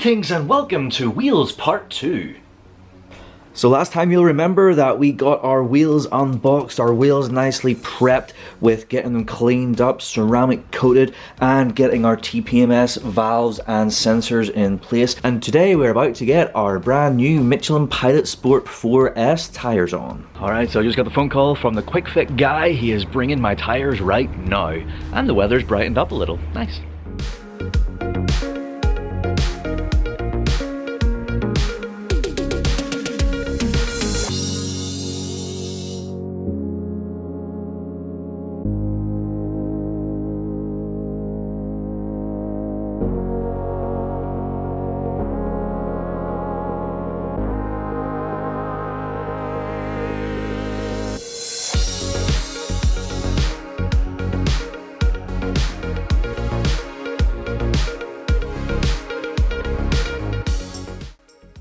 Greetings and welcome to Wheels Part 2. So last time you'll remember that we got our wheels unboxed, our wheels nicely prepped with getting them cleaned up, ceramic coated, and getting our TPMS valves and sensors in place. And today we're about to get our brand new Michelin Pilot Sport 4S tyres on. Alright, so I just got the phone call from the Quick Fit guy. He is bringing my tyres right now. And the weather's brightened up a little. Nice.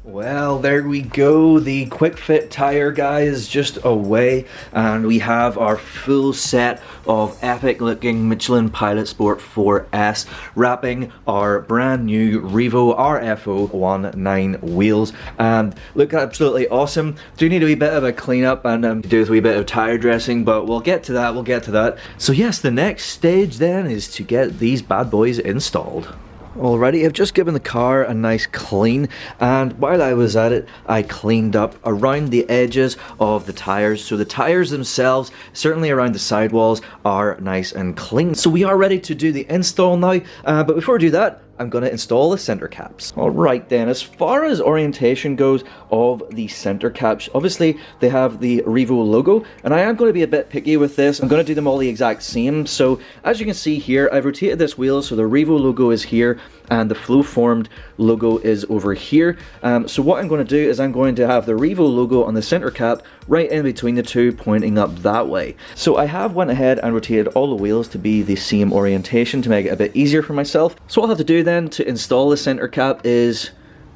Well, there we go. The Quick Fit tyre guy is just away, and we have our full set of epic looking Michelin Pilot Sport 4S wrapping our brand new Revo RF019 wheels, and look absolutely awesome. Do need a wee bit of a clean up and do with a wee bit of tyre dressing, but we'll get to that. So yes, the next stage then is to get these bad boys installed. Alrighty, I've just given the car a nice clean, and while I was at it, I cleaned up around the edges of the tyres. So the tyres themselves, certainly around the sidewalls, are nice and clean. So we are ready to do the install now, but before I do that, I'm going to install the center caps. Alright then, as far as orientation goes of the center caps, obviously they have the Revo logo, and I am going to be a bit picky with this. I'm going to do them all the exact same. So as you can see here, I've rotated this wheel so the Revo logo is here and the flow formed logo is over here. So what I'm going to do is I'm going to have the Revo logo on the center cap right in between the two, pointing up that way. So I have went ahead and rotated all the wheels to be the same orientation to make it a bit easier for myself. So what I'll have to do then to install the center cap is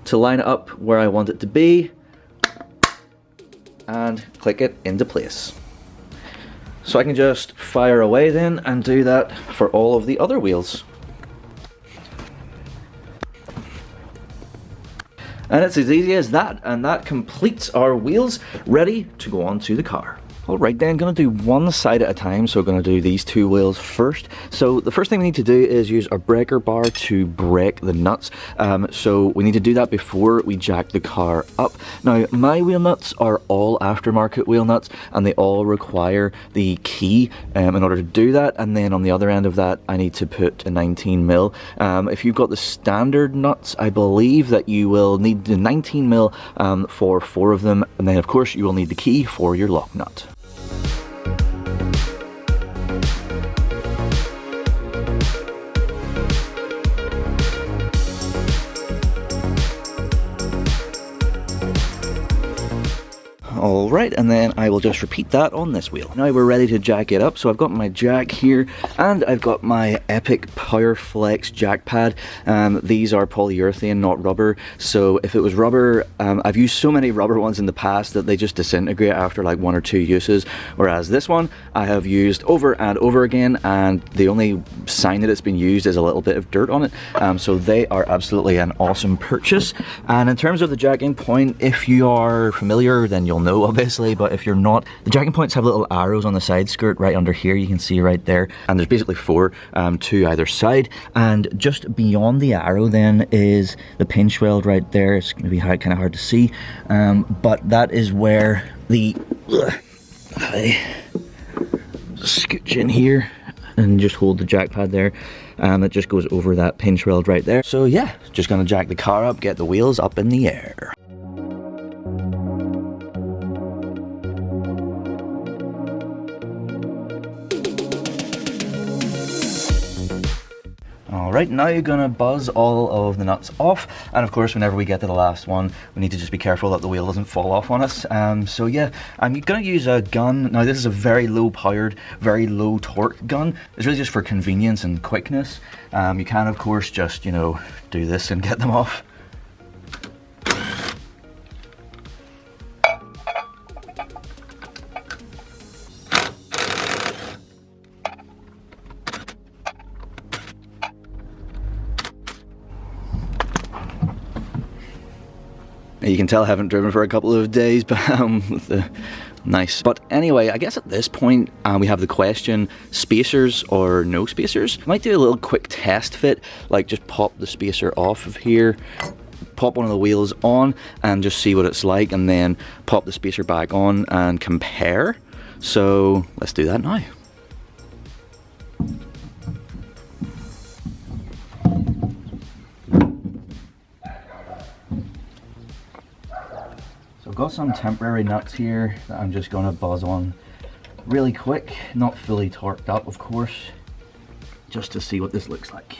to line it up where I want it to be and click it into place. So I can just fire away then and do that for all of the other wheels. And it's as easy as that, and that completes our wheels ready to go onto the car. Alright then, going to do one side at a time, so we're going to do these two wheels first. So the first thing we need to do is use our breaker bar to break the nuts. So we need to do that before we jack the car up. Now, my wheel nuts are all aftermarket wheel nuts, and they all require the key in order to do that. And then on the other end of that, I need to put a 19mm. If you've got the standard nuts, I believe that you will need the 19mm for 4 of them. And then of course, you will need the key for your lock nut. Alright, and then I will just repeat that on this wheel. Now we're ready to jack it up, so I've got my jack here, and I've got my Epic Power Flex jack pad. These are polyurethane, not rubber, so if it was rubber, I've used so many rubber ones in the past that they just disintegrate after like 1 or 2 uses, whereas this one I have used over and over again, and the only sign that it's been used is a little bit of dirt on it, so they are absolutely an awesome purchase. And in terms of the jacking point, if you are familiar, then you'll know obviously, but if you're not, the jacking points have little arrows on the side skirt right under here, you can see right there, and there's basically 4 to either side, and just beyond the arrow then is the pinch weld right there. It's going to be kind of hard to see, but that is where the I scooch in here and just hold the jack pad there, and it just goes over that pinch weld right there. So yeah, just gonna jack the car up, get the wheels up in the air. Alright, now you're going to buzz all of the nuts off, and of course whenever we get to the last one we need to just be careful that the wheel doesn't fall off on us. So yeah, I'm going to use a gun. Now this is a very low powered, very low torque gun. It's really just for convenience and quickness. You can of course just, you know, do this and get them off. You can tell I haven't driven for a couple of days, but nice. But anyway, I guess at this point we have the question, spacers or no spacers? Might do a little quick test fit, like just pop the spacer off of here, pop one of the wheels on and just see what it's like, and then pop the spacer back on and compare. So let's do that now. So I've got some temporary nuts here that I'm just going to buzz on really quick, not fully torqued up of course, just to see what this looks like.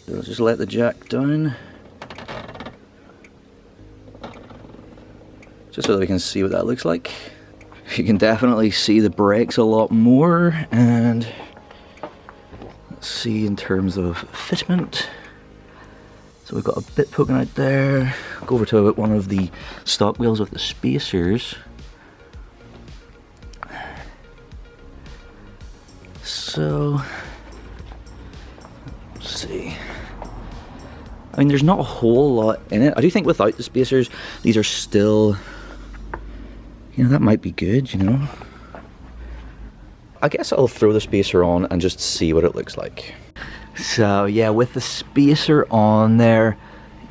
So let's just let the jack down, just so that we can see what that looks like. You can definitely see the brakes a lot more, and let's see in terms of fitment. So we've got a bit poking out there. Go over to one of the stock wheels with the spacers. So let's see. I mean, there's not a whole lot in it. I do think without the spacers, these are still, you know, that might be good, you know. I guess I'll throw the spacer on and just see what it looks like. So yeah, with the spacer on there,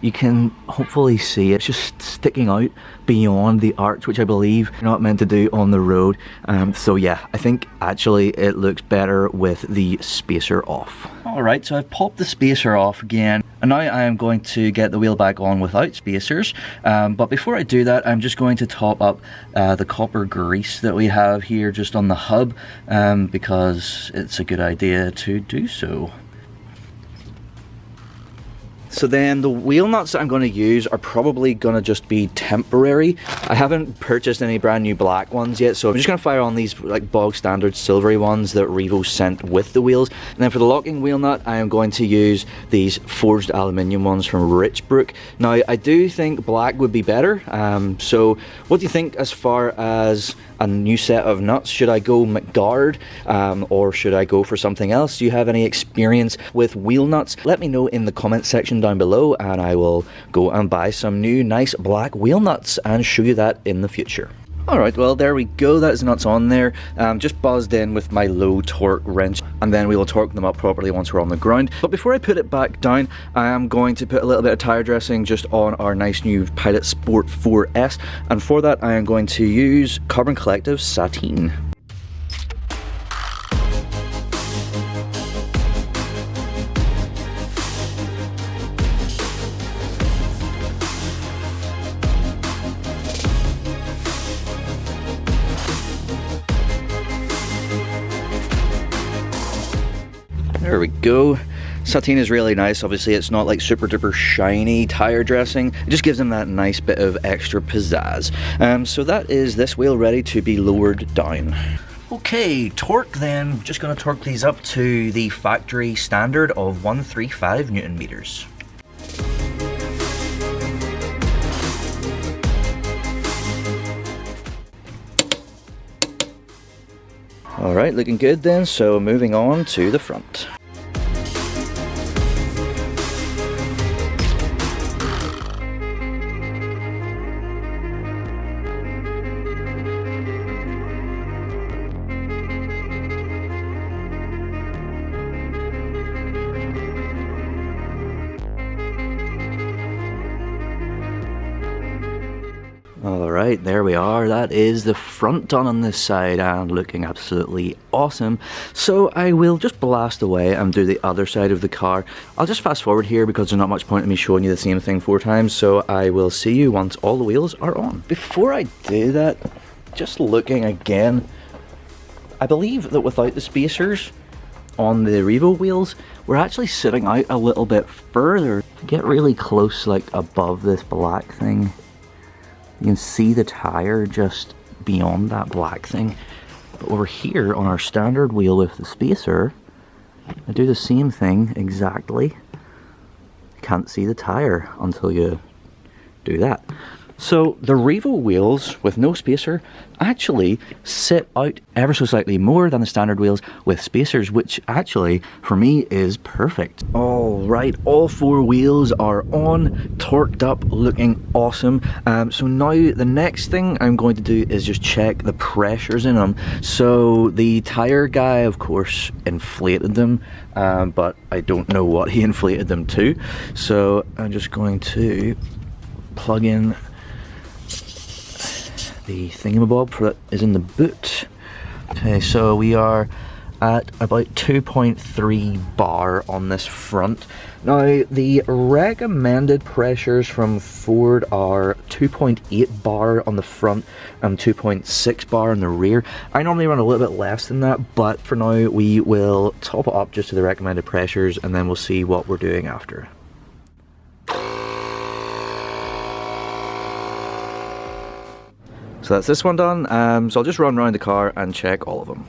you can hopefully see it's just sticking out beyond the arch, which I believe you're not meant to do on the road. So yeah, I think actually it looks better with the spacer off. Alright, so I've popped the spacer off again, and now I am going to get the wheel back on without spacers. But before I do that, I'm just going to top up the copper grease that we have here just on the hub, because it's a good idea to do so. So then the wheel nuts that I'm going to use are probably going to just be temporary. I haven't purchased any brand new black ones yet, so I'm just going to fire on these like bog standard silvery ones that Revo sent with the wheels. And then for the locking wheel nut, I am going to use these forged aluminium ones from Richbrook. Now I do think black would be better, so what do you think as far as a new set of nuts? Should I go McGuard, or should I go for something else? Do you have any experience with wheel nuts? Let me know in the comment section down below, and I will go and buy some new nice black wheel nuts and show you that in the future. Alright, well there we go, that is nuts on there. Just buzzed in with my low torque wrench, and then we will torque them up properly once we're on the ground. But before I put it back down, I am going to put a little bit of tyre dressing just on our nice new Pilot Sport 4S, and for that I am going to use Carbon Collective Sateen. There we go. Sateen is really nice. Obviously it's not like super duper shiny tire dressing. It just gives them that nice bit of extra pizzazz. So that is this wheel ready to be lowered down. Okay, torque then. Just going to torque these up to the factory standard of 135 Newton meters. Alright, looking good then, so moving on to the front. Alright, there we are. That is the front done on this side and looking absolutely awesome. So I will just blast away and do the other side of the car. I'll just fast forward here because there's not much point in me showing you the same thing 4 times, so I will see you once all the wheels are on. Before I do that, just looking again, I believe that without the spacers on the Revo wheels, we're actually sitting out a little bit further. Get really close, like above this black thing. You can see the tire just beyond that black thing. But over here on our standard wheel with the spacer, I do the same thing exactly. Can't see the tire until you do that. So the Revo wheels with no spacer actually sit out ever so slightly more than the standard wheels with spacers, which actually for me is perfect. All right, all 4 wheels are on, torqued up, looking awesome. So now the next thing I'm going to do is just check the pressures in them. So the tire guy, of course, inflated them, but I don't know what he inflated them to. So I'm just going to plug in the thingamabob that is in the boot. Okay, so we are at about 2.3 bar on this front. Now the recommended pressures from Ford are 2.8 bar on the front and 2.6 bar on the rear. I normally run a little bit less than that, but for now we will top it up just to the recommended pressures and then we'll see what we're doing after. So that's this one done, so I'll just run around the car and check all of them.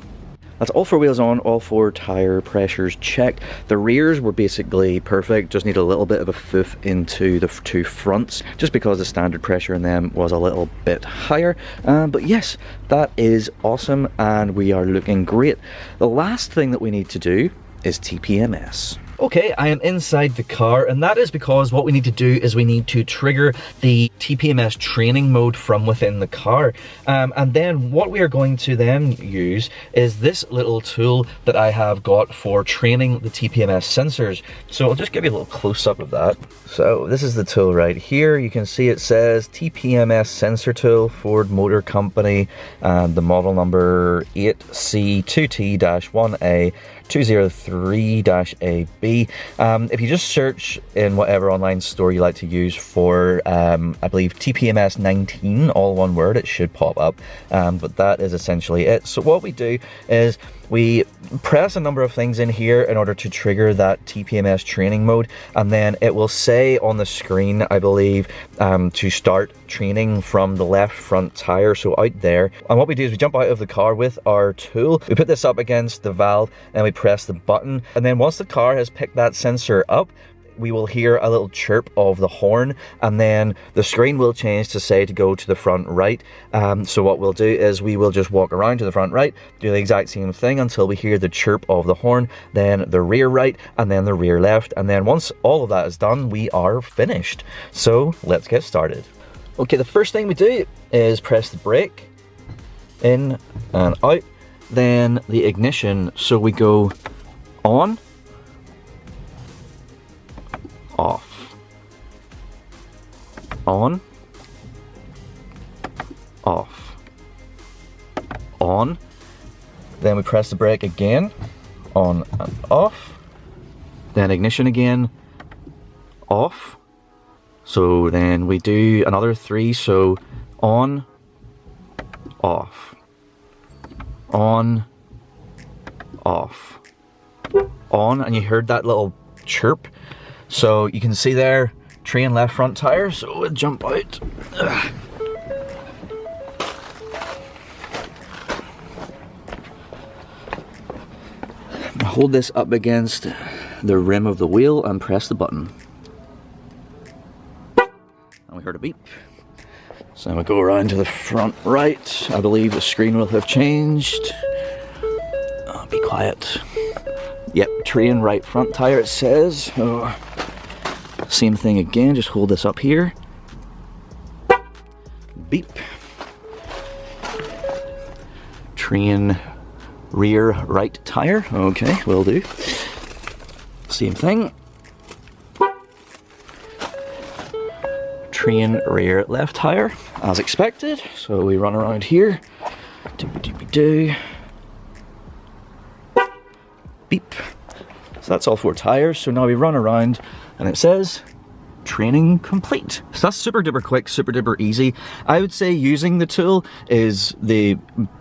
That's all 4 wheels on, all 4 tire pressures checked. The rears were basically perfect, just need a little bit of a foof into the 2 fronts, just because the standard pressure in them was a little bit higher. But yes, that is awesome and we are looking great. The last thing that we need to do is TPMS. Okay, I am inside the car, and that is because what we need to do is we need to trigger the TPMS training mode from within the car. And then what we are going to then use is this little tool that I have got for training the TPMS sensors. So I'll just give you a little close-up of that. So this is the tool right here. You can see it says TPMS sensor tool, Ford Motor Company, and the model number 8C2T-1A 203-AB. If you just search in whatever online store you like to use for, I believe TPMS 19, all one word, it should pop up. But that is essentially it. So what we do is we press a number of things in here in order to trigger that TPMS training mode, and then it will say on the screen, I believe, to start training from the left front tire, so out there. And what we do is we jump out of the car with our tool, we put this up against the valve and we press the button, and then once the car has picked that sensor up, we will hear a little chirp of the horn, and then the screen will change to say to go to the front right. So what we'll do is we will just walk around to the front right, do the exact same thing until we hear the chirp of the horn, then the rear right, and then the rear left. And then once all of that is done, we are finished. So let's get started. Okay, the first thing we do is press the brake, in and out, then the ignition. So we go on, off, on, off, on, then we press the brake again, on and off, then ignition again, off, so then we do another 3, so on, off, on, off, on, and you heard that little chirp. So you can see there, train left front tire, so we'll jump out. Hold this up against the rim of the wheel and press the button. And we heard a beep. So now we go around to the front right. I believe the screen will have changed. Oh, be quiet. Yep, train right front tire it says. Oh. Same thing again, just hold this up here. Beep. Train rear right tire. Okay, will do. Same thing. Train rear left tire, as expected. So we run around here. Doobie-doobie-doo. Beep. So that's all 4 tires. So now we run around and it says training complete. So that's super duper quick, super duper easy. I would say using the tool is the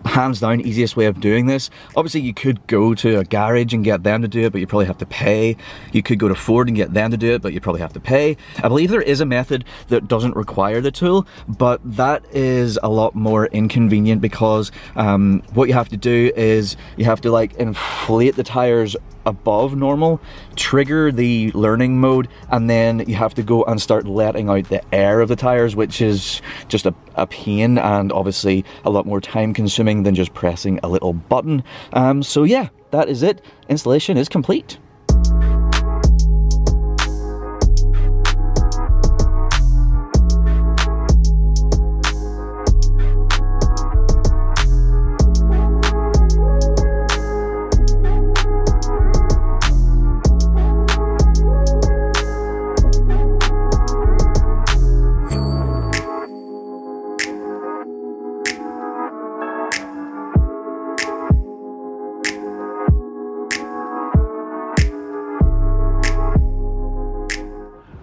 hands down easiest way of doing this. Obviously you could go to a garage and get them to do it, but you probably have to pay. You could go to Ford and get them to do it, but you probably have to pay. I believe there is a method that doesn't require the tool, but that is a lot more inconvenient because what you have to do is you have to like inflate the tires above normal, trigger the learning mode, and then you have to go and start letting out the air of the tires, which is just a pain and obviously a lot more time consuming than just pressing a little button. So yeah, that is it. Installation is complete.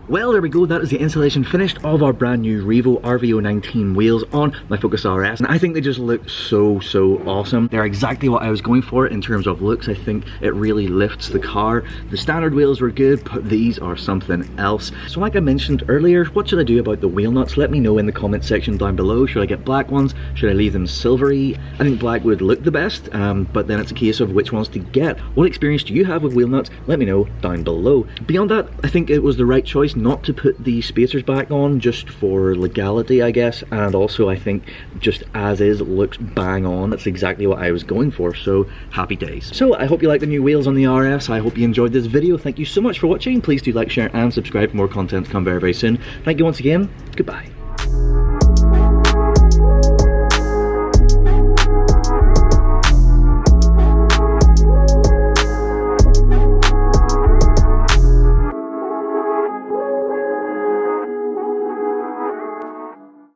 Well, there we go, that is the installation finished of our brand new Revo RV019 wheels on my Focus RS, and I think they just look so awesome. They're exactly what I was going for in terms of looks. I think it really lifts the car. The standard wheels were good, but these are something else. So like I mentioned earlier, what should I do about the wheel nuts? Let me know in the comment section down below. Should I get black ones? Should I leave them silvery? I think black would look the best, but then it's a case of which ones to get. What experience do you have with wheel nuts? Let me know down below. Beyond that, I think it was the right choice not to put the spacers back on, just for legality, I guess, and also I think just as is, it looks bang on. That's exactly what I was going for, so happy days. So I hope you like the new wheels on the RS. I hope you enjoyed this video. Thank you so much for watching. Please do like, share and subscribe for more content to come very soon. Thank you once again. Goodbye.